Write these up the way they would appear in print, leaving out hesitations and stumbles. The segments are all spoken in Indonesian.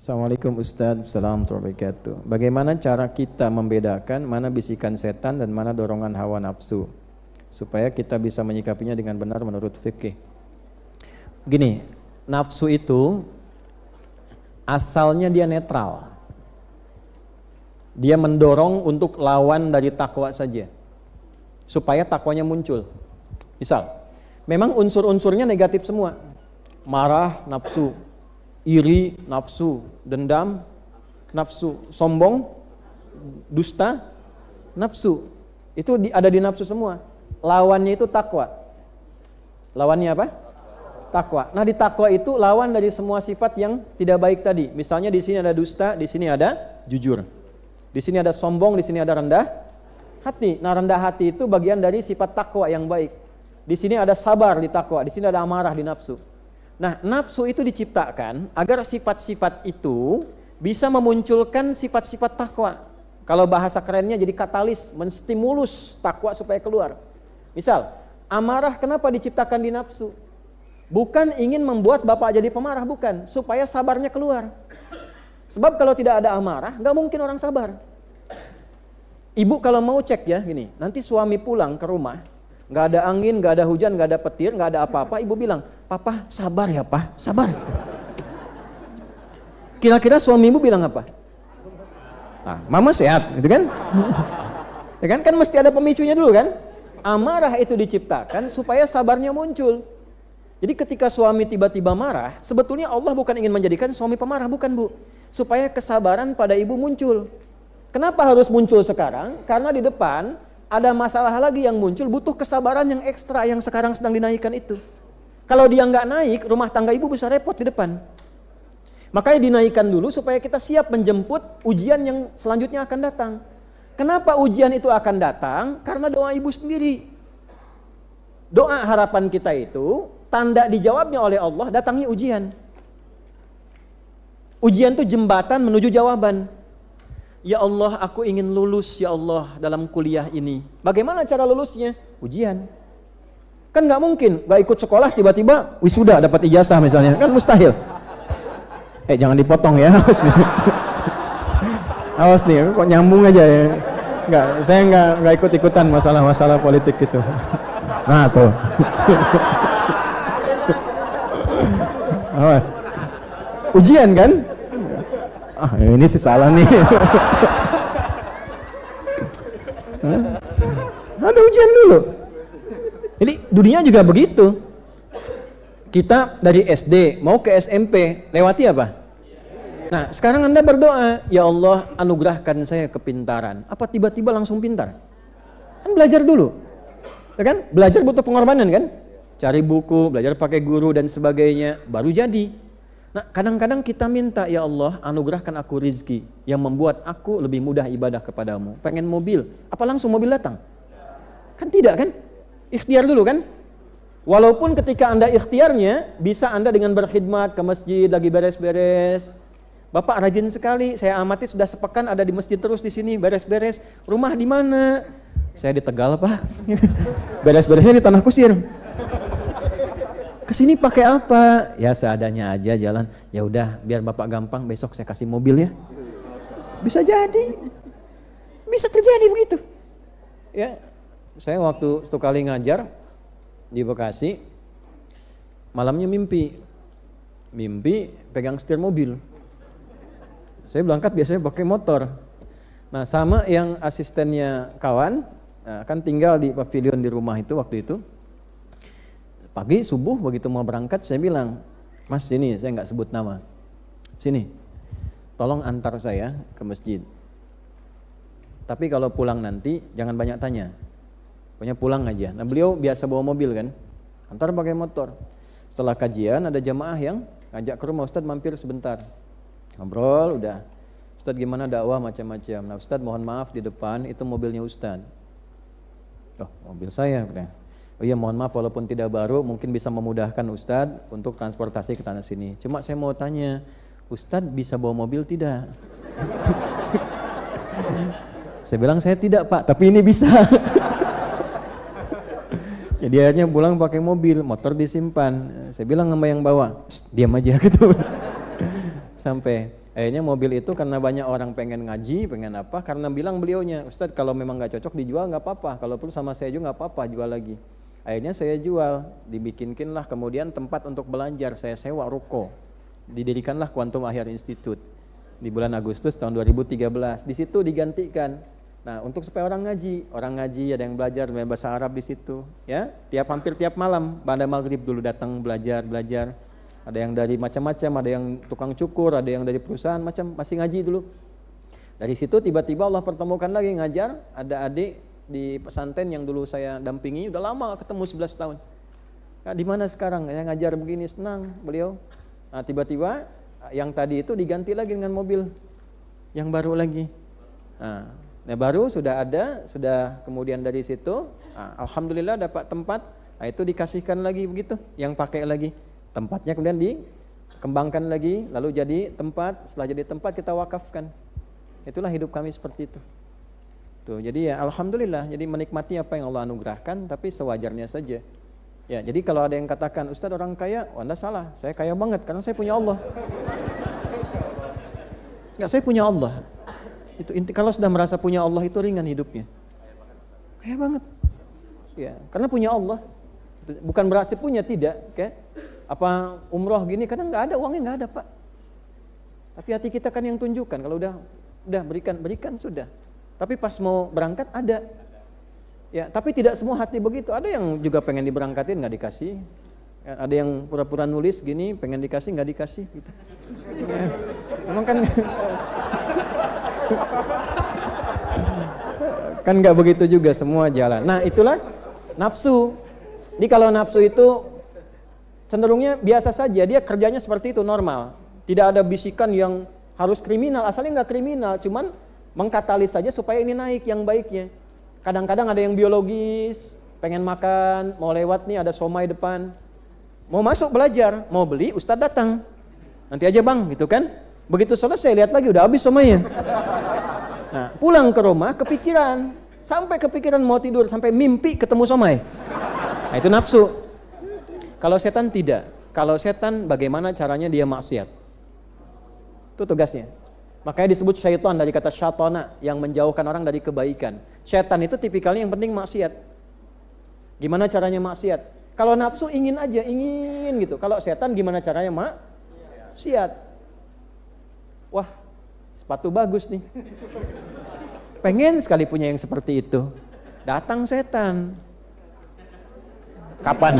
Assalamualaikum Ustadz, Assalamualaikum warahmatullahi wabarakatuh. Bagaimana cara kita membedakan mana bisikan setan dan mana dorongan hawa nafsu supaya kita bisa menyikapinya dengan benar menurut fikih? Gini, nafsu itu asalnya dia netral. Dia mendorong untuk lawan dari takwa saja supaya takwanya muncul. Misal, memang unsur-unsurnya negatif semua. Marah, nafsu. Iri, nafsu. Dendam, nafsu. Sombong, dusta, nafsu. Itu ada di nafsu semua. Lawannya itu takwa. Lawannya apa? Takwa. Nah, di takwa itu lawan dari semua sifat yang tidak baik tadi. Misalnya di sini ada dusta, di sini ada jujur. Di sini ada sombong, di sini ada rendah hati. Nah, rendah hati itu bagian dari sifat takwa yang baik. Di sini ada sabar di takwa, di sini ada amarah di nafsu. Nah, nafsu itu diciptakan agar sifat-sifat itu bisa memunculkan sifat-sifat takwa. Kalau bahasa kerennya jadi katalis, menstimulus takwa supaya keluar. Misal, amarah kenapa diciptakan di nafsu? Bukan ingin membuat bapak jadi pemarah, bukan. Supaya sabarnya keluar. Sebab kalau tidak ada amarah, nggak mungkin orang sabar. Ibu kalau mau cek ya, gini, nanti suami pulang ke rumah, nggak ada angin, nggak ada hujan, nggak ada petir, nggak ada apa-apa, ibu bilang, "Papa sabar ya, Pak, sabar." Kira-kira suami ibu bilang apa? Nah, mama sehat, gitu kan? Ya kan mesti ada pemicunya dulu kan? Amarah itu diciptakan supaya sabarnya muncul. Jadi ketika suami tiba-tiba marah, sebetulnya Allah bukan ingin menjadikan suami pemarah, bukan Bu. Supaya kesabaran pada ibu muncul. Kenapa harus muncul sekarang? Karena di depan ada masalah lagi yang muncul, butuh kesabaran yang ekstra yang sekarang sedang dinaikkan itu. Kalau dia nggak naik, rumah tangga ibu bisa repot di depan. Makanya dinaikkan dulu supaya kita siap menjemput ujian yang selanjutnya akan datang. Kenapa ujian itu akan datang? Karena doa ibu sendiri. Doa harapan kita itu, tanda dijawabnya oleh Allah, datangnya ujian. Ujian itu jembatan menuju jawaban. Ya Allah, aku ingin lulus ya Allah dalam kuliah ini. Bagaimana cara lulusnya? Ujian. Kan nggak mungkin, nggak ikut sekolah tiba-tiba wisuda dapat ijazah misalnya, kan mustahil. Jangan dipotong ya, awas nih. Awas nih, kok nyambung aja ya. Saya nggak ikut-ikutan masalah-masalah politik gitu. Nah tuh. Awas. Ujian kan? Ini sih salah nih. Ada ujian dulu. Jadi dunia juga begitu. Kita dari SD mau ke SMP lewati apa? Nah, sekarang Anda berdoa, ya Allah anugerahkan saya kepintaran. Apa tiba-tiba langsung pintar? Kan belajar dulu. Ya kan? Belajar butuh pengorbanan kan? Cari buku, belajar pakai guru dan sebagainya, baru jadi. Nah, kadang-kadang kita minta, ya Allah anugerahkan aku rizki yang membuat aku lebih mudah ibadah kepadamu. Pengen mobil, apa langsung mobil datang? Kan tidak kan? Ikhtiar dulu kan? Walaupun ketika Anda ikhtiarnya, bisa Anda dengan berkhidmat ke masjid, lagi beres-beres. Bapak rajin sekali, saya amati sudah sepekan ada di masjid terus di sini, beres-beres. Rumah di mana? Saya di Tegal, Pak. Beres-beresnya di Tanah Kusir. Kesini pakai apa? Ya seadanya aja jalan. Ya udah, biar Bapak gampang, besok saya kasih mobil ya. Bisa jadi. Bisa terjadi begitu. Ya, saya waktu satu kali ngajar di Bekasi, malamnya mimpi pegang setir mobil. Saya berangkat biasanya pakai motor. Nah, sama yang asistennya kawan, kan tinggal di pavilion di rumah itu waktu itu. Pagi subuh begitu mau berangkat saya bilang, "Mas sini," saya nggak sebut nama. "Sini, tolong antar saya ke masjid. Tapi kalau pulang nanti jangan banyak tanya. Pokoknya pulang aja." Nah, beliau biasa bawa mobil kan, antar pakai motor. Setelah kajian ada jamaah yang ngajak ke rumah, "Ustadz mampir sebentar." Ngobrol udah, "Ustadz gimana dakwah macam-macam." "Nah Ustadz mohon maaf di depan itu mobilnya Ustadz." "Oh mobil saya." "Oh iya mohon maaf walaupun tidak baru mungkin bisa memudahkan Ustadz untuk transportasi ke tanah sini. Cuma saya mau tanya, Ustadz bisa bawa mobil tidak?" Saya bilang saya tidak Pak, tapi ini bisa. Jadi akhirnya pulang pakai mobil, motor disimpan. Saya bilang sama yang bawa, diam aja gitu. Sampai Akhirnya mobil itu karena banyak orang pengen ngaji, pengen apa, karena bilang beliaunya, Ustadz kalau memang nggak cocok dijual nggak apa-apa, kalau perlu sama saya juga nggak apa-apa, jual lagi. Akhirnya saya jual, dibikinlah kemudian tempat untuk belajar, saya sewa ruko, didirikanlah Quantum Ahyar Institute di bulan Agustus tahun 2013. Di situ digantikan. Nah, untuk supaya orang ngaji ada yang belajar bahasa Arab di situ, ya. Hampir tiap malam, pada maghrib dulu datang belajar. Ada yang dari macam-macam, ada yang tukang cukur, ada yang dari perusahaan, macam masih ngaji dulu. Dari situ tiba-tiba Allah pertemukan lagi ngajar, ada adik di pesantren yang dulu saya dampingi, udah lama ketemu 11 tahun. Nah, di mana sekarang? Saya ngajar begini, senang beliau. Nah, tiba-tiba yang tadi itu diganti lagi dengan mobil yang baru lagi. Nah, baru sudah ada, sudah kemudian dari situ, alhamdulillah dapat tempat, nah itu dikasihkan lagi begitu, yang pakai lagi. Tempatnya kemudian dikembangkan lagi, lalu jadi tempat, setelah jadi tempat kita wakafkan. Itulah hidup kami seperti itu. Tuh, jadi ya alhamdulillah, jadi menikmati apa yang Allah anugerahkan, tapi sewajarnya saja. Ya, jadi kalau ada yang katakan, Ustadz orang kaya, Anda salah, saya kaya banget karena saya punya Allah. Enggak, saya punya Allah. Itu inti, kalau sudah merasa punya Allah itu ringan hidupnya. Kaya banget. Ya, karena punya Allah. Bukan berarti punya, tidak, okay? Apa umroh gini kadang nggak ada, uangnya nggak ada Pak, tapi hati kita kan yang tunjukkan. Kalau udah berikan sudah, tapi pas mau berangkat ada ya, tapi tidak semua hati begitu. Ada yang juga pengen diberangkatin nggak dikasih ya, ada yang pura-pura nulis gini pengen dikasih nggak dikasih gitu ya, memang kan kan nggak begitu juga semua jalan. Nah itulah nafsu. Jadi kalau nafsu itu cenderungnya biasa saja, dia kerjanya seperti itu, normal. Tidak ada bisikan yang harus kriminal, asalnya nggak kriminal, cuman mengkatalis saja supaya ini naik yang baiknya. Kadang-kadang ada yang biologis, pengen makan, mau lewat nih ada somai depan, mau masuk belajar, mau beli, ustadz datang, nanti aja bang, gitu kan. Begitu selesai lihat lagi udah habis somainya. Nah, pulang ke rumah kepikiran, sampai kepikiran mau tidur, sampai mimpi ketemu somai. Nah, itu nafsu. Kalau setan tidak. Kalau setan bagaimana caranya dia maksiat. Itu tugasnya. Makanya disebut syaitan dari kata syatona, yang menjauhkan orang dari kebaikan. Setan itu tipikalnya yang penting maksiat. Gimana caranya maksiat? Kalau nafsu ingin aja, ingin gitu. Kalau setan gimana caranya maksiat? Wah, sepatu bagus nih. Pengen sekali punya yang seperti itu. Datang setan. Kapan?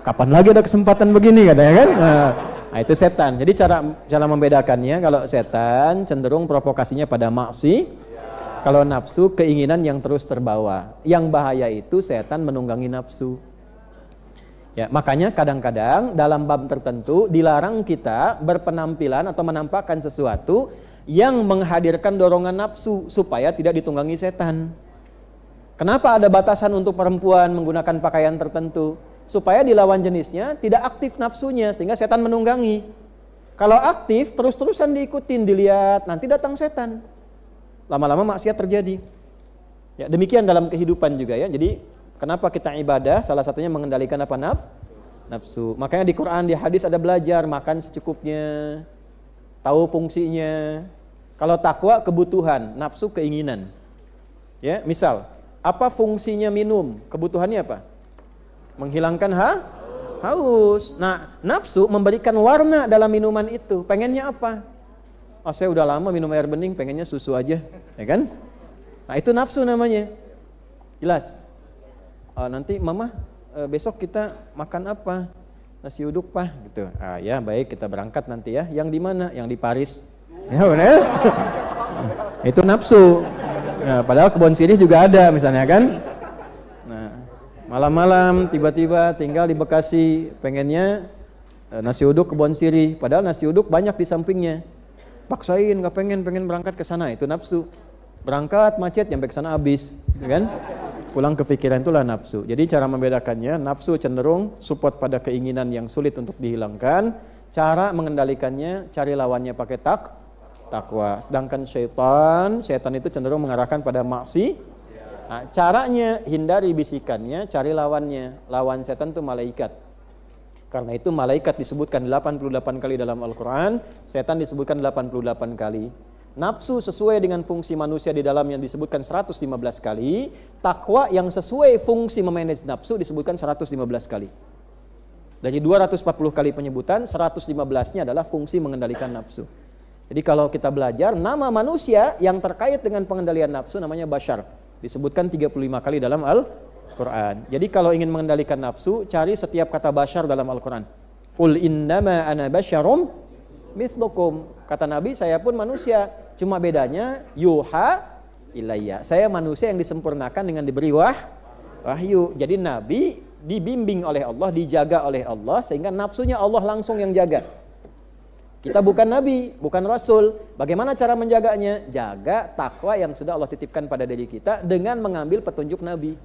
Kapan lagi ada kesempatan begini katanya kan? Nah, itu setan. Jadi cara membedakannya, kalau setan cenderung provokasinya pada maksi, kalau nafsu keinginan yang terus terbawa. Yang bahaya itu setan menunggangi nafsu. Ya, makanya kadang-kadang dalam bab tertentu dilarang kita berpenampilan atau menampakkan sesuatu yang menghadirkan dorongan nafsu supaya tidak ditunggangi setan. Kenapa ada batasan untuk perempuan menggunakan pakaian tertentu? Supaya di lawan jenisnya tidak aktif nafsunya, sehingga setan menunggangi. Kalau aktif, terus-terusan diikutin, dilihat, nanti datang setan. Lama-lama maksiat terjadi. Ya, demikian dalam kehidupan juga ya. Jadi, kenapa kita ibadah? Salah satunya mengendalikan apa? Nafsu. Makanya di Quran, di hadis ada belajar, makan secukupnya, tahu fungsinya. Kalau takwa, kebutuhan, nafsu, keinginan. Ya, misal, apa fungsinya minum? Kebutuhannya apa? Menghilangkan haus. Nah, nafsu memberikan warna dalam minuman itu. Pengennya apa? Oh, saya udah lama minum air bening, pengennya susu aja, ya kan? Nah, itu nafsu namanya. Jelas? Nanti mama besok kita makan apa? Nasi uduk Pak, gitu. Ya baik, kita berangkat nanti ya. Yang di mana? Yang di Paris. Ya benar? Itu nafsu. Nah, padahal kebun sirih juga ada misalnya kan. Nah, malam-malam tiba-tiba tinggal di Bekasi, pengennya nasi uduk kebun sirih, padahal nasi uduk banyak di sampingnya. Paksain nggak pengen berangkat ke sana, itu nafsu. Berangkat macet sampai ke sana habis, kan? Pulang kepikiran, itulah nafsu. Jadi cara membedakannya, nafsu cenderung support pada keinginan yang sulit untuk dihilangkan. Cara mengendalikannya, cari lawannya pakai takwa. Sedangkan setan itu cenderung mengarahkan pada maksi. Nah, caranya hindari bisikannya, cari lawannya. Lawan setan itu malaikat. Karena itu malaikat disebutkan 88 kali dalam Al-Quran, setan disebutkan 88 kali. Nafsu sesuai dengan fungsi manusia di dalam yang disebutkan 115 kali, takwa yang sesuai fungsi memanage nafsu disebutkan 115 kali. Dari 240 kali penyebutan, 115-nya adalah fungsi mengendalikan nafsu. Jadi kalau kita belajar, nama manusia yang terkait dengan pengendalian nafsu namanya Bashar. Disebutkan 35 kali dalam Al-Quran. Jadi kalau ingin mengendalikan nafsu, cari setiap kata Bashar dalam Al-Quran. Qul innama ana basyarum mithlukum. Kata Nabi, saya pun manusia. Cuma bedanya yuha ilayya. Saya manusia yang disempurnakan dengan diberi wahyu. Jadi Nabi dibimbing oleh Allah, dijaga oleh Allah, sehingga nafsunya Allah langsung yang jaga. Kita bukan Nabi, bukan Rasul. Bagaimana cara menjaganya? Jaga takwa yang sudah Allah titipkan pada diri kita dengan mengambil petunjuk Nabi.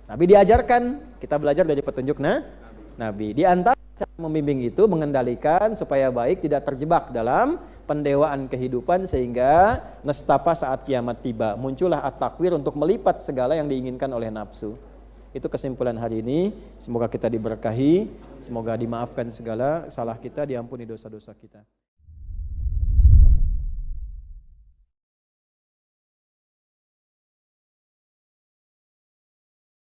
Nabi diajarkan, kita belajar dari petunjuk Nabi. Di antara cara membimbing itu mengendalikan supaya baik, tidak terjebak dalam pendewaan kehidupan sehingga nestapa saat kiamat tiba. Muncullah at-takwir untuk melipat segala yang diinginkan oleh nafsu. Itu kesimpulan hari ini. Semoga kita diberkahi, semoga dimaafkan segala salah kita, diampuni dosa-dosa kita.